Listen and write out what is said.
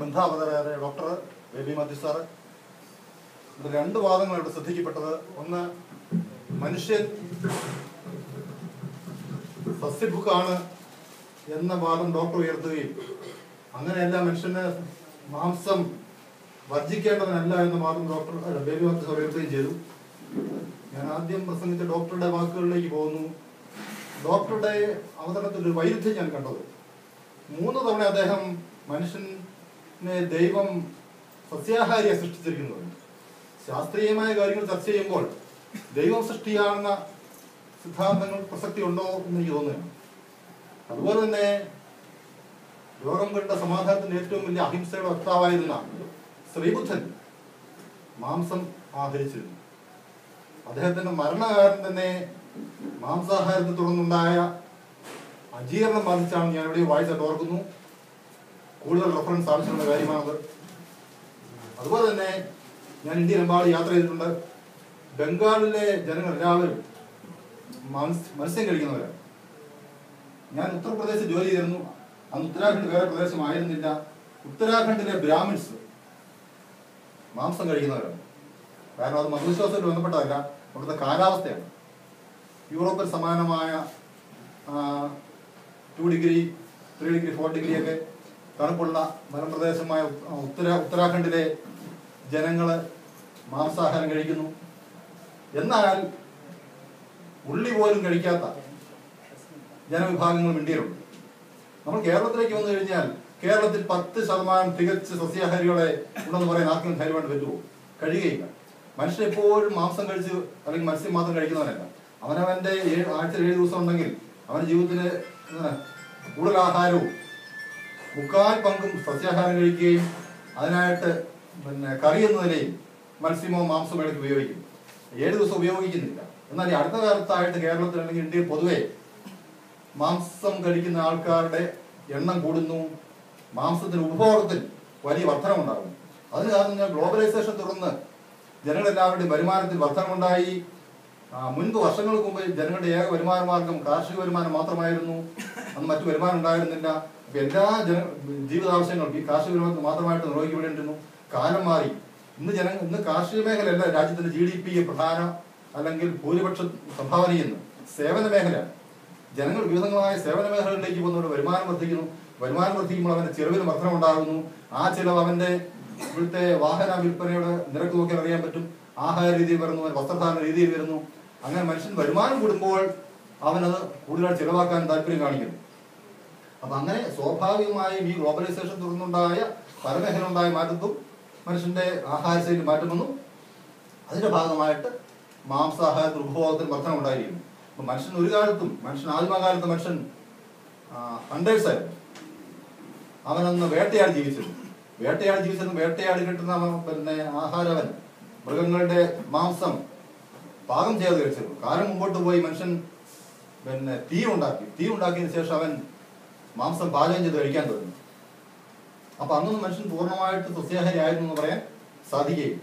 ഗ്രന്ഥാവതാര doctor baby Mathew sir. ഇത് രണ്ട് വാദങ്ങളാണ് ഇവിടെ ശ്രദ്ധിക്കപ്പെട്ടത്. ഒന്ന്, മനുഷ്യൻ സസ്യഭുക്കാണ് എന്ന വാദം ഡോക്ടർ ഉയർത്തുകയും അങ്ങനെയല്ല, മനുഷ്യന് മാംസം വർജിക്കേണ്ടവനല്ല എന്ന വാദം ഡോക്ടർ ബേബി മാത്യു സാർ ഉയർത്തുകയും ചെയ്തു. ഞാൻ ആദ്യം പ്രസംഗിച്ച ഡോക്ടറുടെ വാക്കുകളിലേക്ക് പോകുന്നു. ഡോക്ടറുടെ അവതരണത്തിൽ ഒരു വൈരുദ്ധ്യം ഞാൻ കണ്ടത്. 3 തവണ അദ്ദേഹം മനുഷ്യനെ ദൈവം സസ്യാഹാരിയെ സൃഷ്ടിച്ചിരിക്കുന്നത്. ശാസ്ത്രീയമായ കാര്യങ്ങൾ ചർച്ച ചെയ്യുമ്പോൾ ദൈവം സൃഷ്ടിയാണെന്ന സിദ്ധാന്തങ്ങൾ പ്രസക്തി ഉണ്ടോ എന്ന് എനിക്ക് തോന്നുകയാണ്. അതുപോലെ തന്നെ ലോകം കണ്ട സമാധാനത്തിന്റെ ഏറ്റവും വലിയ അഹിംസയുടെ വക്താവായിരുന്ന ശ്രീബുദ്ധൻ മാംസം ആഹരിച്ചിരുന്നു. അദ്ദേഹത്തിന്റെ മരണകാലം തന്നെ മാംസാഹാരത്തെ തുടർന്നുണ്ടായ അജീർണം ബാധിച്ചാണ് ഞാൻ ഇവിടെ വായിച്ചിട്ട് ഓർക്കുന്നു. കൂടുതൽ റെഫറൻസ് ആവശ്യമുള്ള കാര്യമാണത്. അതുപോലെ തന്നെ ഞാൻ ഇന്ത്യയിലെമ്പാട് യാത്ര ചെയ്തിട്ടുണ്ട്. ബംഗാളിലെ ജനങ്ങൾ എല്ലാവരും മത്സ്യം കഴിക്കുന്നവരാണ്. ഞാൻ ഉത്തർപ്രദേശിൽ ജോലി ചെയ്തിരുന്നു. അന്ന് ഉത്തരാഖണ്ഡ് വേറെ പ്രദേശമായിരുന്നില്ല. ഉത്തരാഖണ്ഡിലെ ബ്രാഹ്മിൻസ് മാംസം കഴിക്കുന്നവരാണ്. കാരണം അത് മതവിശ്വാസത്തിൽ ബന്ധപ്പെട്ടതല്ല, അവിടുത്തെ കാലാവസ്ഥയാണ്. യൂറോപ്പിൽ സമാനമായ 2 ഡിഗ്രി 3 ഡിഗ്രി 4 ഡിഗ്രി ഒക്കെ തണുപ്പുള്ള മലമ്പ്രദേശമായ ഉത്തരാഖണ്ഡിലെ ജനങ്ങൾ മാംസാഹാരം കഴിക്കുന്നു. എന്നാൽ ഉള്ളി പോലും കഴിക്കാത്ത ജനവിഭാഗങ്ങളും ഇന്ത്യയിലുണ്ട്. നമ്മൾ കേരളത്തിലേക്ക് വന്നു കഴിഞ്ഞാൽ കേരളത്തിൽ 10% തികച്ച് സസ്യാഹാരികളെ ഉണ്ടെന്ന് പറയാൻ ആർക്കും ധൈര്യമായിട്ട് പറ്റുമോ? കഴിയുകയില്ല. മനുഷ്യൻ എപ്പോഴും മാംസം കഴിച്ച് അല്ലെങ്കിൽ മത്സ്യം മാത്രം കഴിക്കുന്നവനല്ല. അവനവന്റെ ആഴ്ചയിൽ 7 ദിവസം ഉണ്ടെങ്കിൽ അവന്റെ ജീവിതത്തിന് കൂടുതൽ ആഹാരവും 3/4 പങ്കും സസ്യാഹാരം കഴിക്കുകയും അതിനായിട്ട് കറി എന്ന നിലയിൽ മത്സ്യമോ മാംസമോ ഇടയ്ക്ക് ഉപയോഗിക്കും. 7 ദിവസം ഉപയോഗിക്കുന്നില്ല. എന്നാൽ ഈ അടുത്ത കാലത്തായിട്ട് കേരളത്തിൽ അല്ലെങ്കിൽ ഇന്ത്യയിൽ പൊതുവെ മാംസം കഴിക്കുന്ന ആൾക്കാരുടെ എണ്ണം കൂടുന്നു. മാംസത്തിന് ഉപഭോഗത്തിൽ വലിയ വർധനമുണ്ടാകുന്നു. അതിന് കാരണം ഞാൻ ഗ്ലോബലൈസേഷൻ തുടർന്ന് ജനങ്ങളെല്ലാവരുടെയും വരുമാനത്തിൽ വർധനമുണ്ടായി. മുൻപ് വർഷങ്ങൾക്ക് മുമ്പ് ജനങ്ങളുടെ ഏക വരുമാന മാർഗം കാർഷിക വരുമാനം മാത്രമായിരുന്നു. അന്ന് മറ്റു വരുമാനം ഉണ്ടായിരുന്നില്ല. അപ്പൊ എല്ലാ ജീവിതാവശ്യങ്ങൾക്കും ഈ കാർഷിക വരുമാനത്തിൽ മാത്രമായിട്ട് നിർവഹിക്കപ്പെടേണ്ടിരുന്നു. കാലം മാറി. ഇന്ന് കാർഷിക മേഖലയല്ല രാജ്യത്തിന്റെ GDP പ്രധാന അല്ലെങ്കിൽ ഭൂരിപക്ഷം സംഭാവന ചെയ്യുന്നു. സേവന മേഖല. ജനങ്ങൾ വിവിധങ്ങളായ സേവന മേഖലകളിലേക്ക് പോകുന്നവരുടെ വരുമാനം വർദ്ധിക്കുന്നു. വരുമാനം വർദ്ധിക്കുമ്പോൾ അവന്റെ ചെലവിന് വർധനം ഉണ്ടാകുന്നു. ആ ചെലവ് അവന്റെ ഇവിടുത്തെ വാഹന വിൽപ്പനയുടെ നിരക്ക് നോക്കിയാൽ അറിയാൻ പറ്റും. ആഹാര രീതിയിൽ വരുന്നു, വസ്ത്രധാരണ രീതിയിൽ വരുന്നു. അങ്ങനെ മനുഷ്യൻ വരുമാനം കൂടുമ്പോൾ അവനത് കൂടുതലായിട്ട് ചിലവാക്കാൻ താല്പര്യം കാണിക്കുന്നു. അപ്പൊ അങ്ങനെ സ്വാഭാവികമായും ഈ ഗ്ലോബലൈസേഷൻ തുടർന്നുണ്ടായ പല മേഖലയുണ്ടായ മാറ്റത്തും മനുഷ്യന്റെ ആഹാരശൈലി മാറ്റം വന്നു. അതിന്റെ ഭാഗമായിട്ട് മാംസാഹാരത്തിൽ ഉപഭോഗത്തിന് വർധനം ഉണ്ടായിരിക്കുന്നു. അപ്പൊ മനുഷ്യൻ ഒരു കാലത്തും ആദിമകാലത്ത് മനുഷ്യൻ ഹണ്ടേഴ്സായിരുന്നു. അവനന്ന് വേട്ടയാടി ജീവിച്ചിരുന്നു. വേട്ടയാടി കിട്ടുന്ന ആഹാരം അവൻ മൃഗങ്ങളുടെ മാംസം പാകം ചെയ്ത് കഴിച്ചിരുന്നു. കാലം മുമ്പോട്ട് പോയി മനുഷ്യൻ തീ ഉണ്ടാക്കിയതിനു ശേഷം അവൻ മാംസം പാചകം ചെയ്ത് കഴിക്കാൻ തുടങ്ങി. അപ്പൊ അന്നൊന്നും മനുഷ്യൻ പൂർണ്ണമായിട്ട് സസ്യാഹാരി ആയിരുന്നു എന്ന് പറയാൻ സാധിക്കുകയില്ല.